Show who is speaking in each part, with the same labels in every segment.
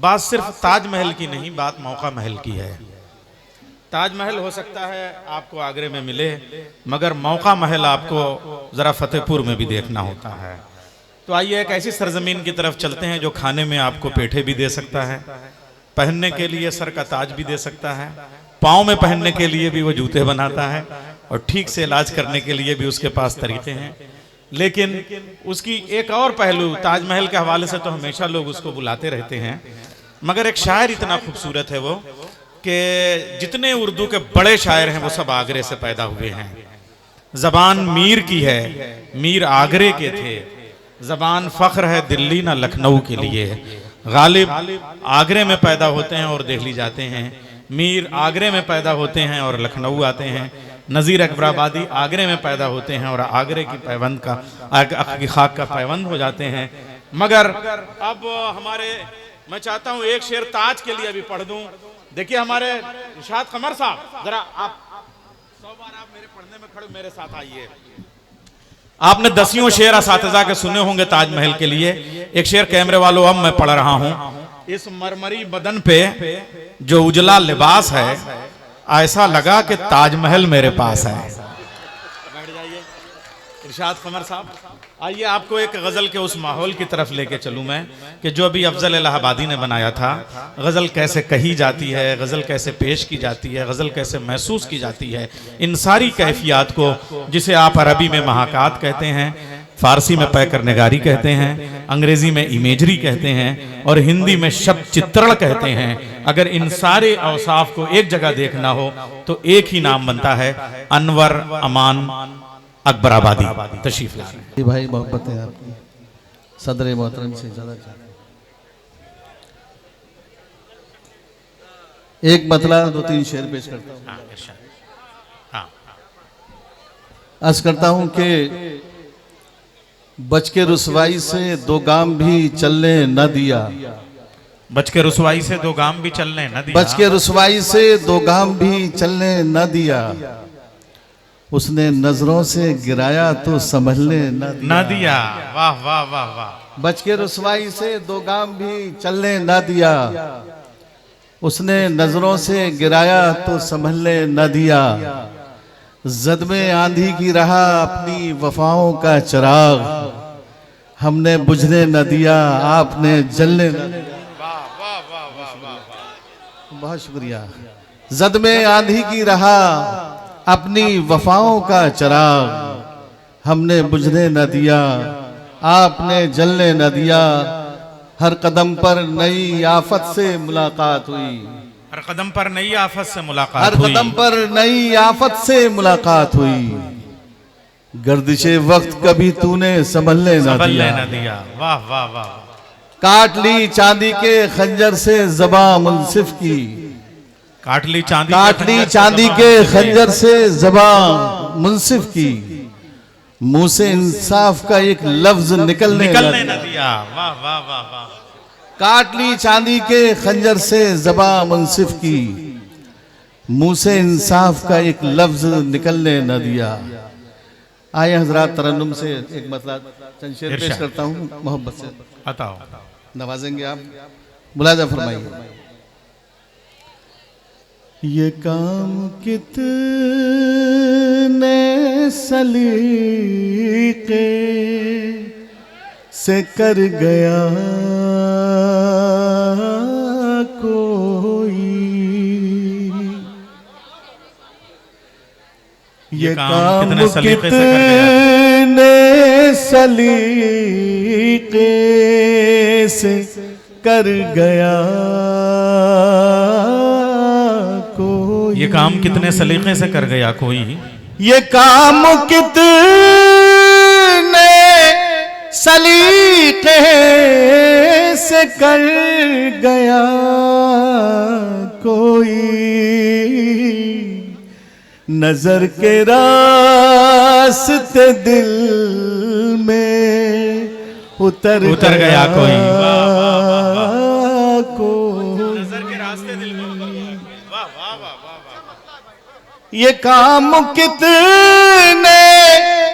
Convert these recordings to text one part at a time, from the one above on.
Speaker 1: बात सिर्फ ताजमहल की नहीं, बात मौका महल की है। ताजमहल हो सकता है आपको आगरे में मिले, मगर मौका महल आपको ज़रा फतेहपुर में भी देखना होता है। तो आइए एक ऐसी सरजमीन की तरफ चलते हैं जो खाने में आपको पेठे भी दे सकता है, पहनने के लिए सर का ताज भी दे सकता है, पाँव में पहनने के लिए भी वो जूते बनाता है, और ठीक से इलाज करने के लिए भी उसके पास तरीके हैं। लेकिन उसकी एक और पहलू, ताजमहल के हवाले से तो हमेशा लोग उसको बुलाते रहते हैं, मगर एक शायर इतना खूबसूरत है वो कि जितने उर्दू के बड़े शायर हैं वो सब आगरे से पैदा हुए हैं। जबान मीर की है, मीर आगरे के थे, जबान फख्र है दिल्ली ना लखनऊ के लिए। गालिब आगरे में पैदा होते हैं और दिल्ली जाते हैं, मीर आगरे में पैदा होते हैं और लखनऊ आते हैं, नज़ीर अकबराबादी आगरे में पैदा होते हैं और आगरे की पैवंद का की खाक का पैवंद हो जाते हैं। मगर अब हमारे, मैं चाहता हूँ एक शेर ताज के लिए भी पढ़ दूं। देखिए हमारे इरशाद कमर साहब, जरा आप 100 बार आप मेरे पढ़ने में खड़े, मेरे साथ आइए। आपने 10 शेर असातिज़ा के सुने होंगे ताजमहल के लिए। एक शेर कैमरे वालों अब मैं पढ़ रहा हूं। इस मरमरी बदन पे जो उजला लिबास है, ऐसा लगा कि ताजमहल मेरे पास है। बैठ जाइए इरशाद कमर साहब। आइए आपको एक गजल के उस माहौल की तरफ लेके चलूं मैं कि जो अभी अफजल इलाहाबादी ने बनाया था। गजल कैसे कही जाती है, गजल कैसे पेश की जाती है, गजल कैसे महसूस की जाती है, इन सारी कैफियत को, जिसे आप अरबी में महाकात कहते हैं, फारसी में पैकर निगारी कहते हैं, अंग्रेजी में इमेजरी कहते हैं और हिंदी में शब्द चित्रण कहते हैं, अगर इन सारे औसाफ को एक जगह देखना हो तो एक ही नाम बनता है, अनवर अमान अकबराबादी। तशरीफ ला रहे हैं
Speaker 2: भाई, मोहब्बत है आपकी, सदर मोहतरम से ज्यादा एक मतला 2-3 शेर पेश करता हूँ। अर्ज करता हूँ कि बच के रुसवाई से 2 गाम भी चलने न दिया,
Speaker 1: बच के रुसवाई से 2 गाम भी चलने न दिया,
Speaker 2: बच के रुसवाई से 2 गाम भी चलने न दिया, उसने नजरों से गिराया तो संभलने न दिया।
Speaker 1: वाह वाह वाह वाह।
Speaker 2: बच के रुसवाई से 2 गाम भी चलने न दिया, उसने नजरों से गिराया तो संभलने न दिया, जद में आंधी की रहा अपनी वफाओं का चिराग, हमने बुझने न दिया आपने जलने न दिया। बहुत शुक्रिया। जद में आंधी की रहा अपनी वफाओं का चिराग, हमने बुझने न दिया आपने जलने न दिया, हर कदम पर नई आफत से मुलाकात हुई,
Speaker 1: हर कदम पर नई आफत से मुलाकात
Speaker 2: हर
Speaker 1: हुई,
Speaker 2: कदम पर नई आफत से मुलाकात हुई, गर्दिशे वक्त कभी तूने संभलने न दिया।
Speaker 1: वाह वाह वाह।
Speaker 2: काट ली चांदी के खंजर से ज़बां मुंसिफ की,
Speaker 1: काट ली चांदी
Speaker 2: के खंजर से ज़बां मुंसिफ की, मुंह से इंसाफ का एक लफ्ज निकलने न दिया।
Speaker 1: वाह वाह वाह वाह।
Speaker 2: काट ली चांदी के खंजर से ज़बां मुंसिफ की, मुंह से इंसाफ का एक लफ्ज निकलने न दिया। आए हजरात, तरन्नुम से एक मतलब चंद शेर पेश करता हूँ, मोहब्बत से
Speaker 1: बताओ,
Speaker 2: नवाजेंगे आप, मुलाजा फरमाइए। ये काम कितने सलीके से कर गया कोई, ये काम कितने सलीके से कर गया,
Speaker 1: ये काम कितने सलीके से कर गया कोई,
Speaker 2: ये काम कितने सलीके से कर गया कोई, नजर के रास्ते दिल में उतर गया कोई, ये काम कितने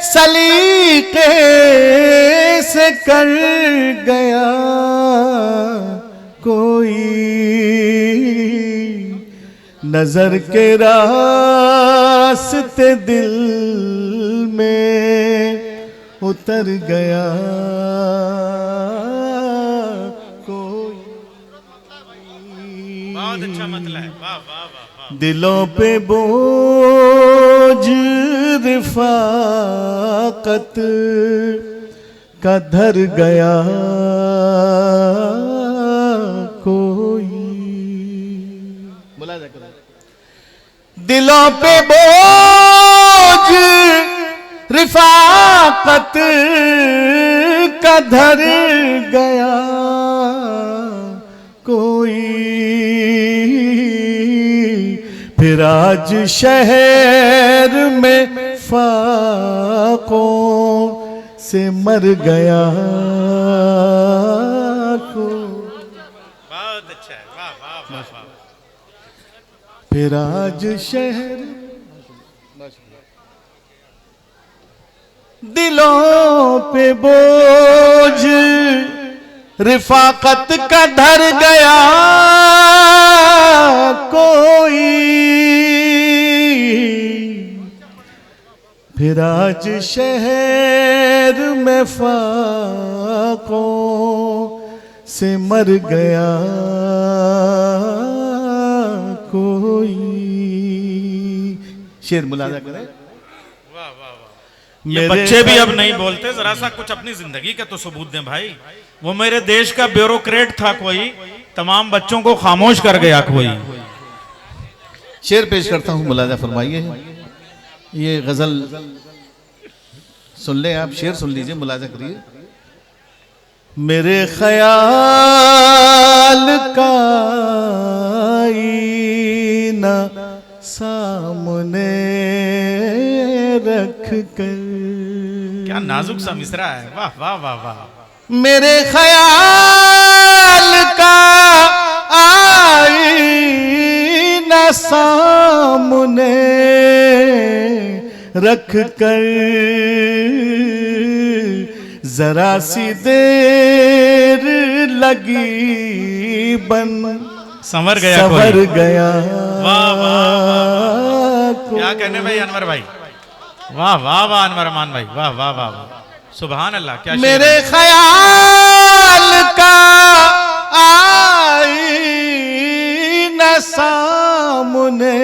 Speaker 2: सलीके से कर गया कोई नजर के रास्ते दिल में उतर गया कोई।
Speaker 1: बहुत अच्छा मतलब है, वाह वाह वाह वाह।
Speaker 2: दिलों पे बोझ रिफाकत का धर गया कोई। बोला जाकर दिलों पे बोझ रिफाकत का धर गया कोई। फिर आज शहर में फाकों से मर गया कोई।
Speaker 1: बहुत अच्छा है, वाह वाह वाह वाह।
Speaker 2: फिर आज शहर दिलों पे बोझ रिफाकत का धर गया कोई। फिर आज शहर में फाकों से मर गया कोई। शेर मुलाजा करें।
Speaker 1: वाह वाह वाह। ये बच्चे भी अब नहीं बोलते, जरा सा कुछ अपनी जिंदगी का तो सबूत दें भाई। वो मेरे देश का ब्यूरोक्रेट था कोई, तमाम बच्चों को खामोश कर गया कोई।
Speaker 2: शेर पेश करता हूं, मुलाजा फरमाइए। ये गजल सुन ले आप, शेर सुन लीजिए, मुलाजा करिए। मेरे ख्याल का आईना सामने रख कर।
Speaker 1: क्या नाजुक सा मिसरा है, वाह वाह वाह वाह।
Speaker 2: मेरे ख्याल का आईना सामने रख कर जरा सी देर लगी बन
Speaker 1: संवर गया
Speaker 2: संवर
Speaker 1: कोई।
Speaker 2: गया।
Speaker 1: वाह वाह वाह वाह। क्या कहने भाई अनवर भाई, वाह वाह वाह अनवर अमान भाई, वाह वाह वाह वाह। सुभान अल्लाह, क्या शेर
Speaker 2: मेरे
Speaker 1: है।
Speaker 2: ख्याल का आईना सामने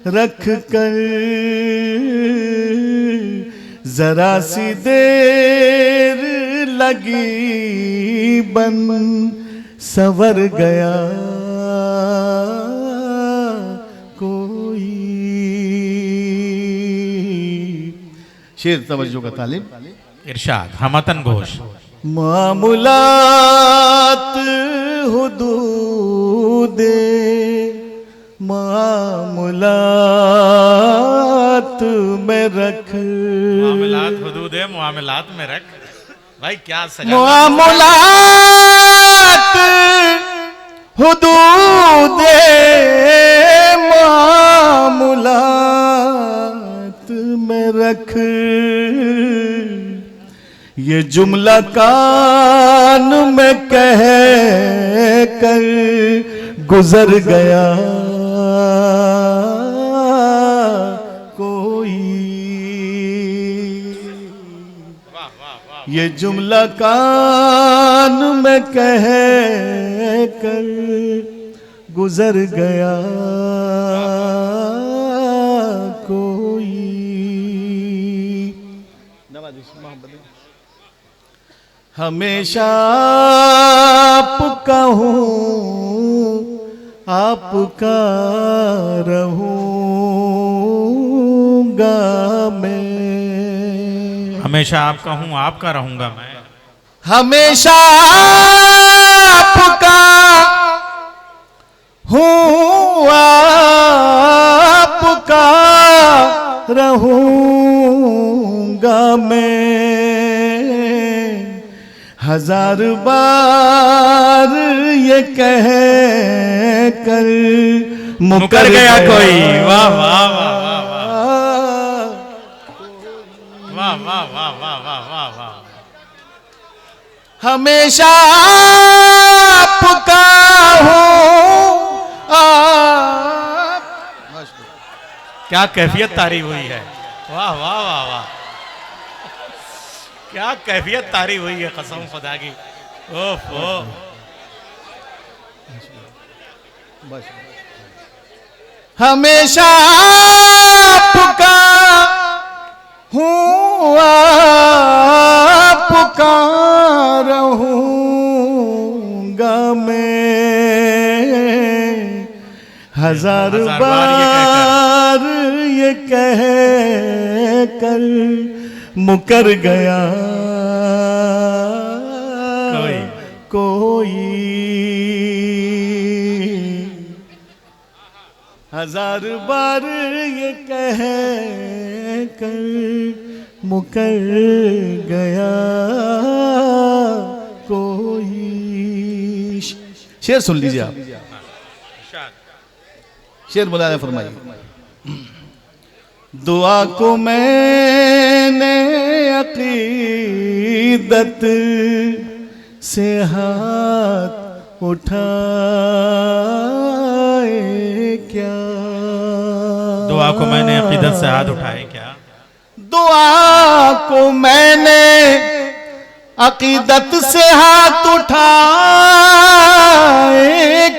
Speaker 2: रख कर जरा सी देर लगी बन संवर गया कोई। शेर तवज्जो का तालिब।
Speaker 1: इरशाद हमतन घोष।
Speaker 2: मामूलात हुदूदे मामूलात में रख।
Speaker 1: मामलात हुदूद है, मामलात में रख। भाई क्या सजा।
Speaker 2: मामूलात हुदूदे मामूलात में रख। ये जुमला कान में कह कर गुजर गया कोई।
Speaker 1: वाह वाह वाह।
Speaker 2: ये जुमला कान में कह कर गुजर गया कोई। हमेशा आपका हूँ आपका रहूंगा मैं।
Speaker 1: हमेशा आपका हूँ आपका रहूंगा मैं।
Speaker 2: हमेशा आपका हूँ आपका रहूंगा मैं। हजार बार ये कह कर
Speaker 1: मुकर गया कोई। वाह वाह वाह वाह वाह वाह वाह वाह वाह वाह वाह।
Speaker 2: हमेशा आपका हूँ आप।
Speaker 1: क्या कैफियत तारी हुई है, वाह वाह वाह वाह, क्या कैफियत तारी हुई है कसम खुदा की। ओफो,
Speaker 2: हमेशा आपका हूँ आपका रहूंगा मैं, हजार बार ये कह कर मुकर गया कोई, हजार बार ये कह कर मुकर गया कोई। शेर सुन लीजिए आप, शेर मुलायम फरमाइए। दुआ को मैंने अकीदत से हाथ उठाए क्या,
Speaker 1: दुआ को मैंने अकीदत से हाथ उठाए क्या,
Speaker 2: दुआ को मैंने अकीदत से हाथ उठाए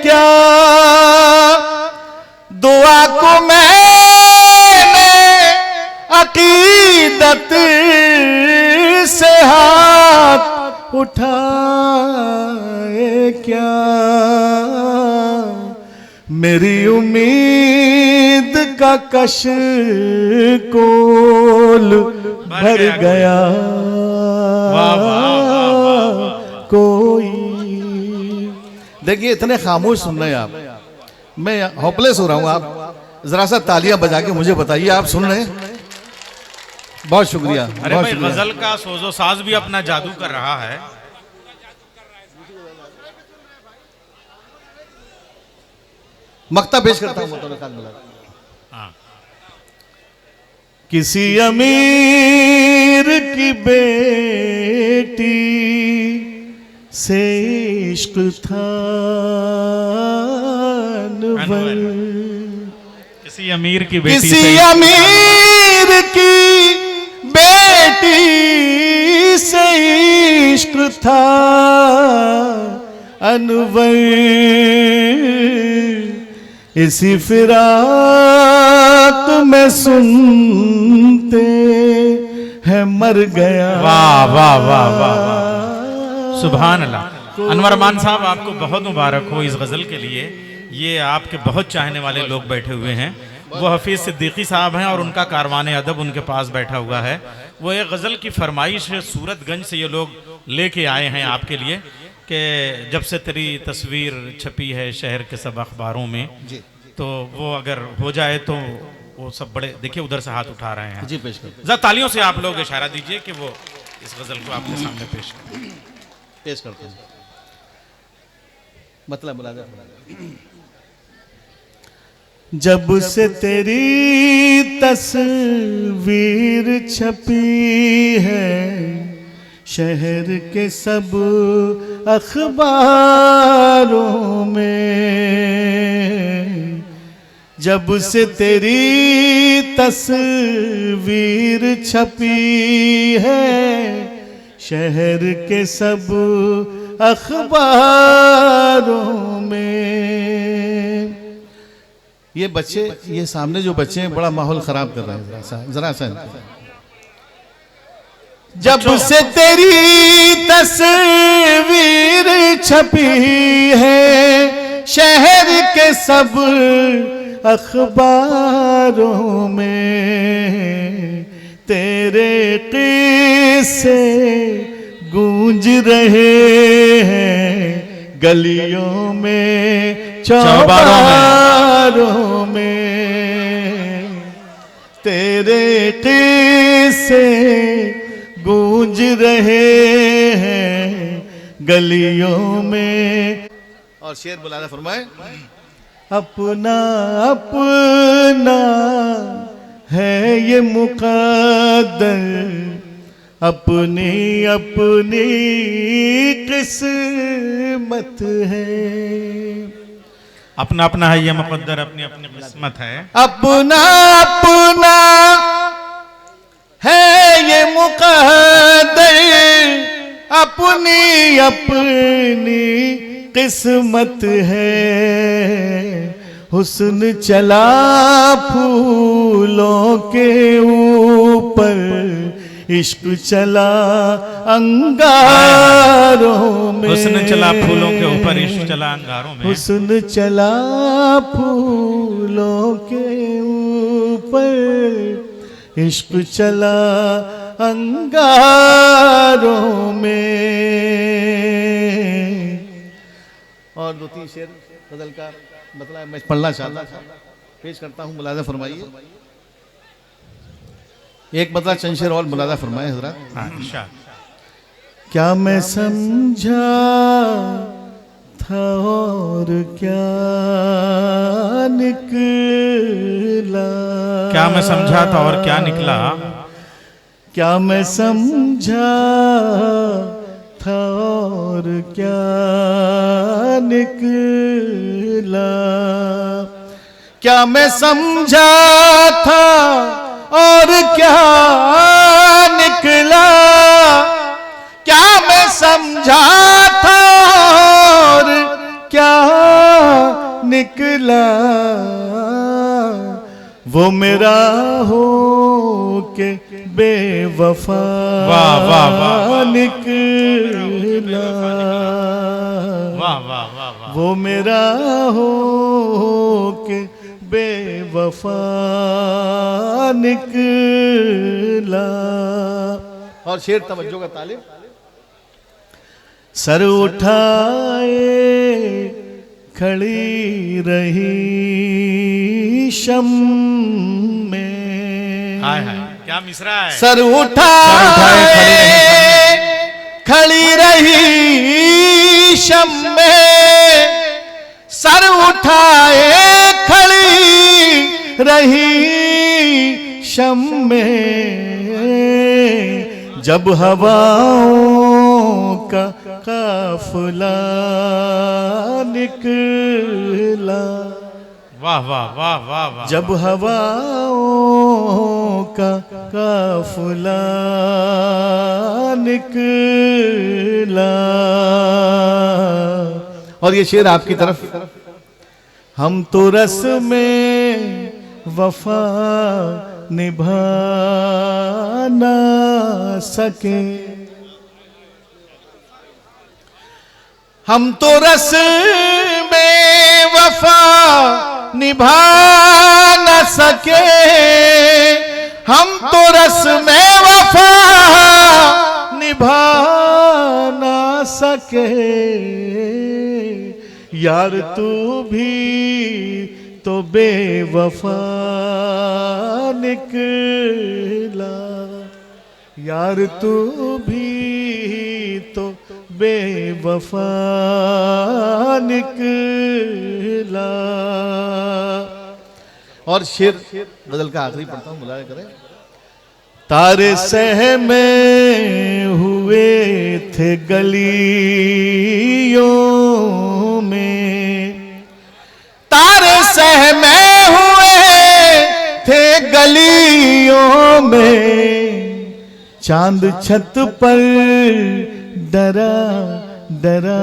Speaker 2: क्या, दुआ को मैंने अकीदत से हाथ उठाए क्या, मेरी उम्मीद का कश कोल भर गया कोई। देखिए इतने खामोश सुन रहे हैं आप, मैं होपलेस हो रहा हूं। आप जरा सा तालियां बजा के मुझे बताइए आप सुन रहे हैं? बहुत शुक्रिया।
Speaker 1: अरे भाई गजल का सोजो साज भी अपना जादू कर रहा है।
Speaker 2: मक्ता पेश करता हूं। किसी अमीर की बेटी से इश्क था अनवर,
Speaker 1: किसी अमीर की बेटी,
Speaker 2: किसी अमीर की बेटी से इश्क था अनवर, इसी फिराक में सुनते हैं मर गया।
Speaker 1: वाह वाह वाह वाह वाह, सुभान अल्लाह। अनवर अमान साहब आपको बहुत मुबारक हो इस गजल के लिए। ये आपके बहुत चाहने वाले लोग बैठे हुए हैं। वो हफीज सिद्दीकी साहब हैं और उनका कारवान अदब उनके पास बैठा हुआ है। वो एक गजल की फरमाइश सूरतगंज से ये लोग लेके आए हैं आपके लिए कि जब से तेरी तस्वीर छपी है शहर के सब अखबारों में, तो वो अगर हो जाए तो वो सब बड़े, देखिए उधर से हाथ उठा रहे हैं
Speaker 2: जी, पेश कर।
Speaker 1: जरा तालियों से आप लोग इशारा दीजिए कि वो इस गजल को आपके सामने पेश
Speaker 2: करते हैं। मतलब जब से तेरी तस्वीर छपी है शहर के सब अखबारों में, जब से तेरी तस्वीर छपी है शहर के सब अखबारों में। ये बच्चे, ये सामने जो बच्चे हैं बड़ा माहौल खराब कर रहे हैं, जरा सा जब से तेरी तस्वीर छपी है शहर के सब अखबारों में, तेरे किस्से गूंज रहे हैं गलियों में चौबारों में, तेरे किस्से गूंज रहे हैं गलियों में। और शेर बुलाना फरमाए, अपना अपना है ये मुकद्दर अपनी अपनी किस्मत है।
Speaker 1: अपना अपना है ये मुकद्दर, अपनी अपनी किस्मत है।
Speaker 2: अपना अपना है ये मुकद्दर, अपनी अपनी किस्मत है। हुस्न चला फूलों के ऊपर, इश्क चला अंगारों में।
Speaker 1: हुस्न चला फूलों के ऊपर, इश्क चला अंगारों में।
Speaker 2: हुस्न चला फूलों के ऊपर, इश्क चला अंगारों में। और दो तीन शेर गजल का मतलब मैं पढ़ना चाहता था, पेश करता हूँ, मुलाजा फरमाइए। एक मतलब चंद शेर और मुलाजा फरमाए हजरत। क्या मैं समझा था और क्या निकला,
Speaker 1: क्या मैं समझा था और क्या निकला।
Speaker 2: क्या मैं समझा था और क्या निकला, क्या मैं समझा था और क्या निकला, क्या मैं समझा था और क्या निकला। वो मेरा हो के बेवफा
Speaker 1: वाह वाह वाह
Speaker 2: निकला,
Speaker 1: वाह वाह वाह वाह।
Speaker 2: वो मेरा हो के बेवफा निकला। और शेर तवज्जो का तालिब। सर उठाए खड़ी रही शम में,
Speaker 1: हाय हाय क्या मिसरा है।
Speaker 2: सर उठाए खड़ी रही शम में, सर उठाए खड़ी रही शम में। जब हवाओं का काफिला निकला,
Speaker 1: वाह वाह वाह वाह वाह।
Speaker 2: जब हवाओं का काफिला निकला। और ये शेर आपकी तरफ। हम तो रस में वफा निभा ना सके, हम तो रस में वफा निभा न सके, हम तो रस में वफा निभा न सके। यार तू भी तो बेवफा निकला, यार तू भी तो बेवफा निकला। और शेर गजल का आखिरी पढ़ता हूँ, मुलाजा करें। तारे सहमे हुए थे गलियों में, तारे सहमे हुए थे गलियों में। चांद छत पर डरा डरा